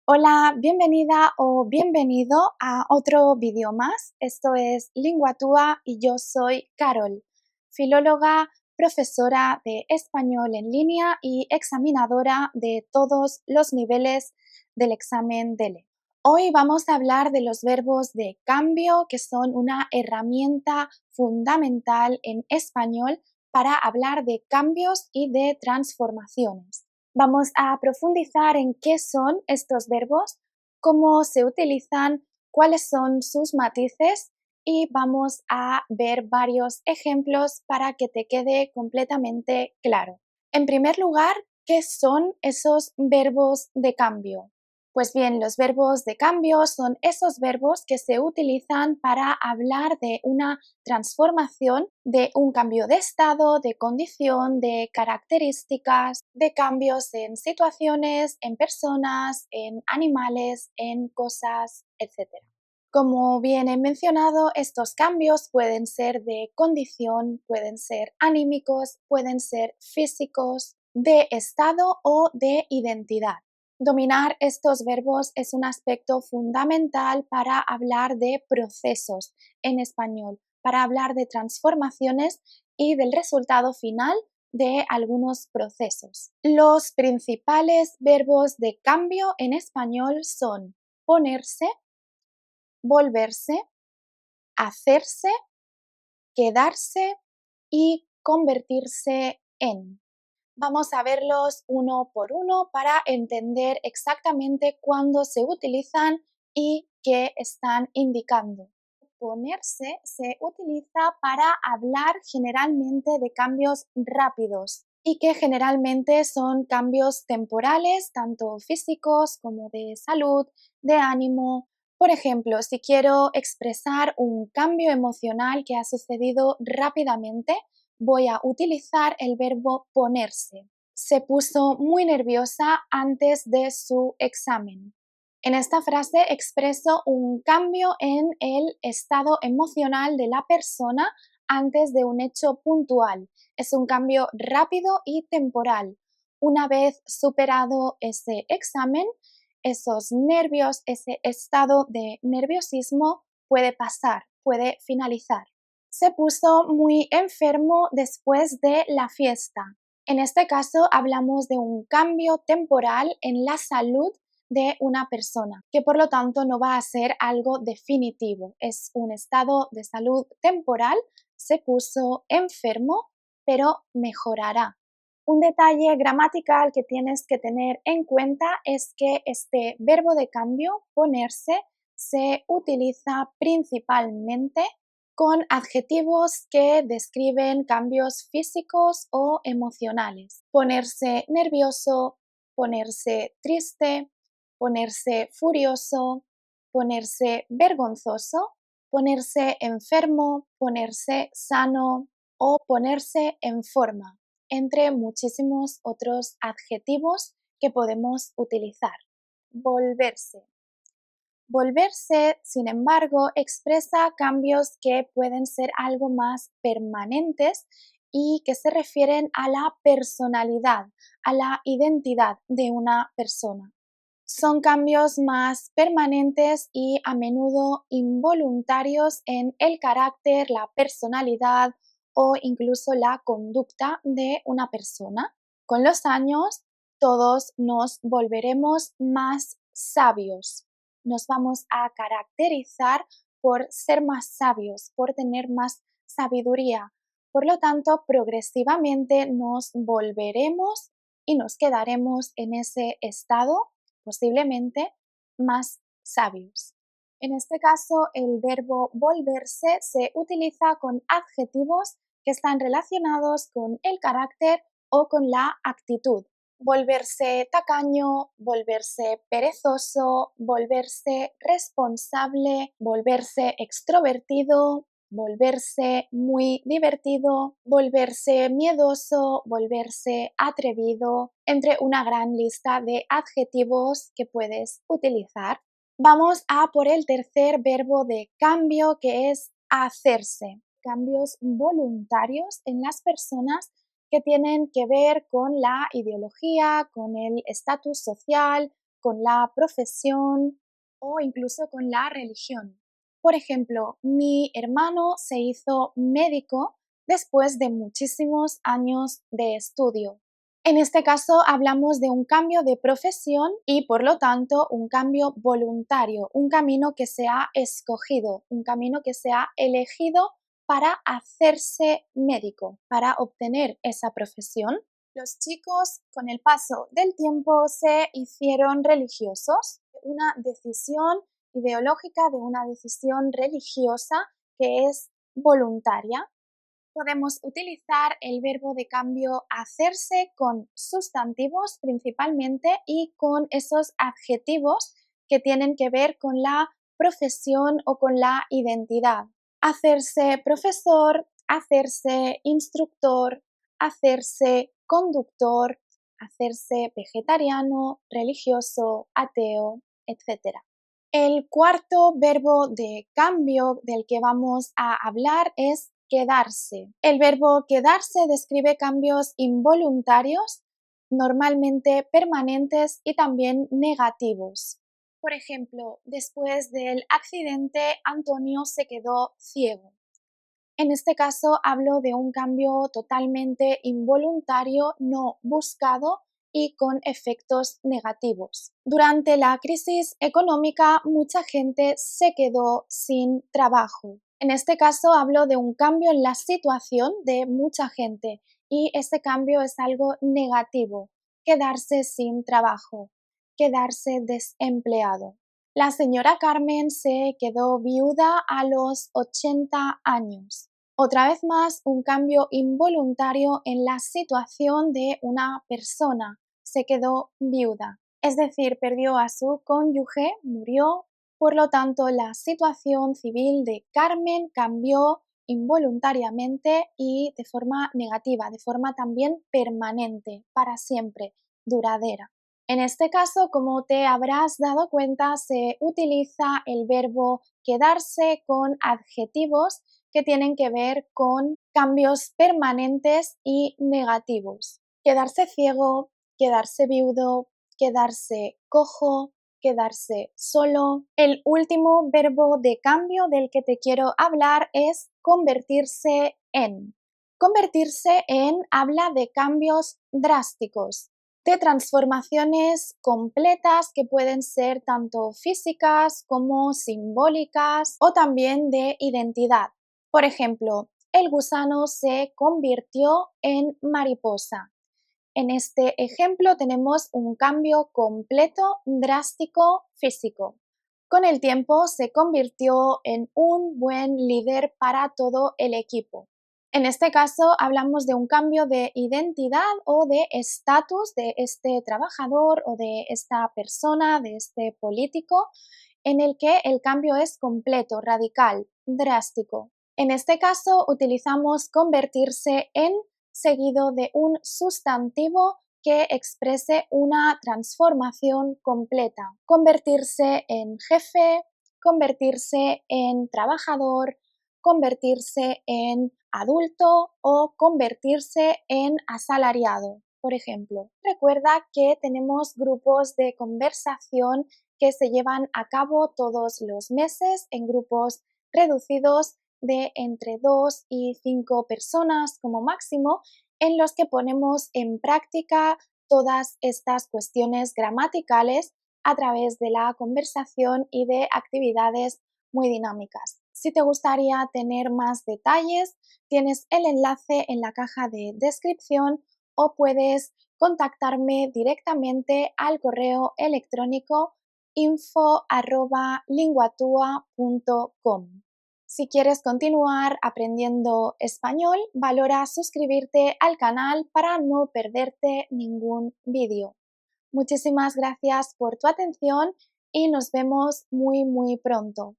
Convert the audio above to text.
Hola, bienvenida o bienvenido a otro vídeo más. Esto es Linguatua y yo soy Carol, filóloga, profesora de español en línea y examinadora de todos los niveles del examen DELE. Hoy vamos a hablar de los verbos de cambio, que son una herramienta fundamental en español para hablar de cambios y de transformaciones. Vamos a profundizar en qué son estos verbos, cómo se utilizan, cuáles son sus matices y vamos a ver varios ejemplos para que te quede completamente claro. En primer lugar, ¿qué son esos verbos de cambio? Pues bien, los verbos de cambio son esos verbos que se utilizan para hablar de una transformación, de un cambio de estado, de condición, de características, de cambios en situaciones, en personas, en animales, en cosas, etc. Como bien he mencionado, estos cambios pueden ser de condición, pueden ser anímicos, pueden ser físicos, de estado o de identidad. Dominar estos verbos es un aspecto fundamental para hablar de procesos en español, para hablar de transformaciones y del resultado final de algunos procesos. Los principales verbos de cambio en español son ponerse, volverse, hacerse, quedarse y convertirse en. Vamos a verlos uno por uno para entender exactamente cuándo se utilizan y qué están indicando. Ponerse se utiliza para hablar generalmente de cambios rápidos y que generalmente son cambios temporales, tanto físicos como de salud, de ánimo. Por ejemplo, si quiero expresar un cambio emocional que ha sucedido rápidamente, voy a utilizar el verbo ponerse. Se puso muy nerviosa antes de su examen. En esta frase expreso un cambio en el estado emocional de la persona antes de un hecho puntual. Es un cambio rápido y temporal. Una vez superado ese examen, esos nervios, ese estado de nerviosismo puede pasar, puede finalizar. Se puso muy enfermo después de la fiesta. En este caso hablamos de un cambio temporal en la salud de una persona, que por lo tanto no va a ser algo definitivo, es un estado de salud temporal, se puso enfermo, pero mejorará. Un detalle gramatical que tienes que tener en cuenta es que este verbo de cambio, ponerse, se utiliza principalmente con adjetivos que describen cambios físicos o emocionales. Ponerse nervioso, ponerse triste, ponerse furioso, ponerse vergonzoso, ponerse enfermo, ponerse sano o ponerse en forma, entre muchísimos otros adjetivos que podemos utilizar. Volverse. Volverse, sin embargo, expresa cambios que pueden ser algo más permanentes y que se refieren a la personalidad, a la identidad de una persona. Son cambios más permanentes y a menudo involuntarios en el carácter, la personalidad o incluso la conducta de una persona. Con los años, todos nos volveremos más sabios. Nos vamos a caracterizar por ser más sabios, por tener más sabiduría. Por lo tanto, progresivamente nos volveremos y nos quedaremos en ese estado posiblemente más sabios. En este caso, el verbo volverse se utiliza con adjetivos que están relacionados con el carácter o con la actitud. Volverse tacaño, volverse perezoso, volverse responsable, volverse extrovertido, volverse muy divertido, volverse miedoso, volverse atrevido, entre una gran lista de adjetivos que puedes utilizar. Vamos a por el tercer verbo de cambio, que es hacerse. Cambios voluntarios en las personas que tienen que ver con la ideología, con el estatus social, con la profesión o incluso con la religión. Por ejemplo, mi hermano se hizo médico después de muchísimos años de estudio. En este caso hablamos de un cambio de profesión y por lo tanto un cambio voluntario, un camino que se ha escogido, un camino que se ha elegido para hacerse médico, para obtener esa profesión. Los chicos con el paso del tiempo se hicieron religiosos, una decisión ideológica, de una decisión religiosa que es voluntaria. Podemos utilizar el verbo de cambio hacerse con sustantivos principalmente y con esos adjetivos que tienen que ver con la profesión o con la identidad. Hacerse profesor, hacerse instructor, hacerse conductor, hacerse vegetariano, religioso, ateo, etc. El cuarto verbo de cambio del que vamos a hablar es quedarse. El verbo quedarse describe cambios involuntarios, normalmente permanentes y también negativos. Por ejemplo, después del accidente, Antonio se quedó ciego. En este caso hablo de un cambio totalmente involuntario, no buscado y con efectos negativos. Durante la crisis económica, mucha gente se quedó sin trabajo. En este caso hablo de un cambio en la situación de mucha gente y ese cambio es algo negativo, quedarse sin trabajo, quedarse desempleado. La señora Carmen se quedó viuda a los 80 años. Otra vez más, un cambio involuntario en la situación de una persona. Se quedó viuda, es decir, perdió a su cónyuge, murió. Por lo tanto, la situación civil de Carmen cambió involuntariamente y de forma negativa, de forma también permanente, para siempre, duradera. En este caso, como te habrás dado cuenta, se utiliza el verbo quedarse con adjetivos que tienen que ver con cambios permanentes y negativos. Quedarse ciego, quedarse viudo, quedarse cojo, quedarse solo. El último verbo de cambio del que te quiero hablar es convertirse en. Convertirse en habla de cambios drásticos, de transformaciones completas que pueden ser tanto físicas como simbólicas o también de identidad. Por ejemplo, el gusano se convirtió en mariposa. En este ejemplo tenemos un cambio completo, drástico, físico. Con el tiempo se convirtió en un buen líder para todo el equipo. En este caso hablamos de un cambio de identidad o de estatus de este trabajador o de esta persona, de este político, en el que el cambio es completo, radical, drástico. En este caso utilizamos convertirse en seguido de un sustantivo que exprese una transformación completa. Convertirse en jefe, convertirse en trabajador, convertirse en adulto o convertirse en asalariado, por ejemplo. Recuerda que tenemos grupos de conversación que se llevan a cabo todos los meses en grupos reducidos de entre 2 y 5 personas como máximo, en los que ponemos en práctica todas estas cuestiones gramaticales a través de la conversación y de actividades muy dinámicas. Si te gustaría tener más detalles, tienes el enlace en la caja de descripción o puedes contactarme directamente al correo electrónico info@linguatua.com. Si quieres continuar aprendiendo español, valora suscribirte al canal para no perderte ningún vídeo. Muchísimas gracias por tu atención y nos vemos muy pronto.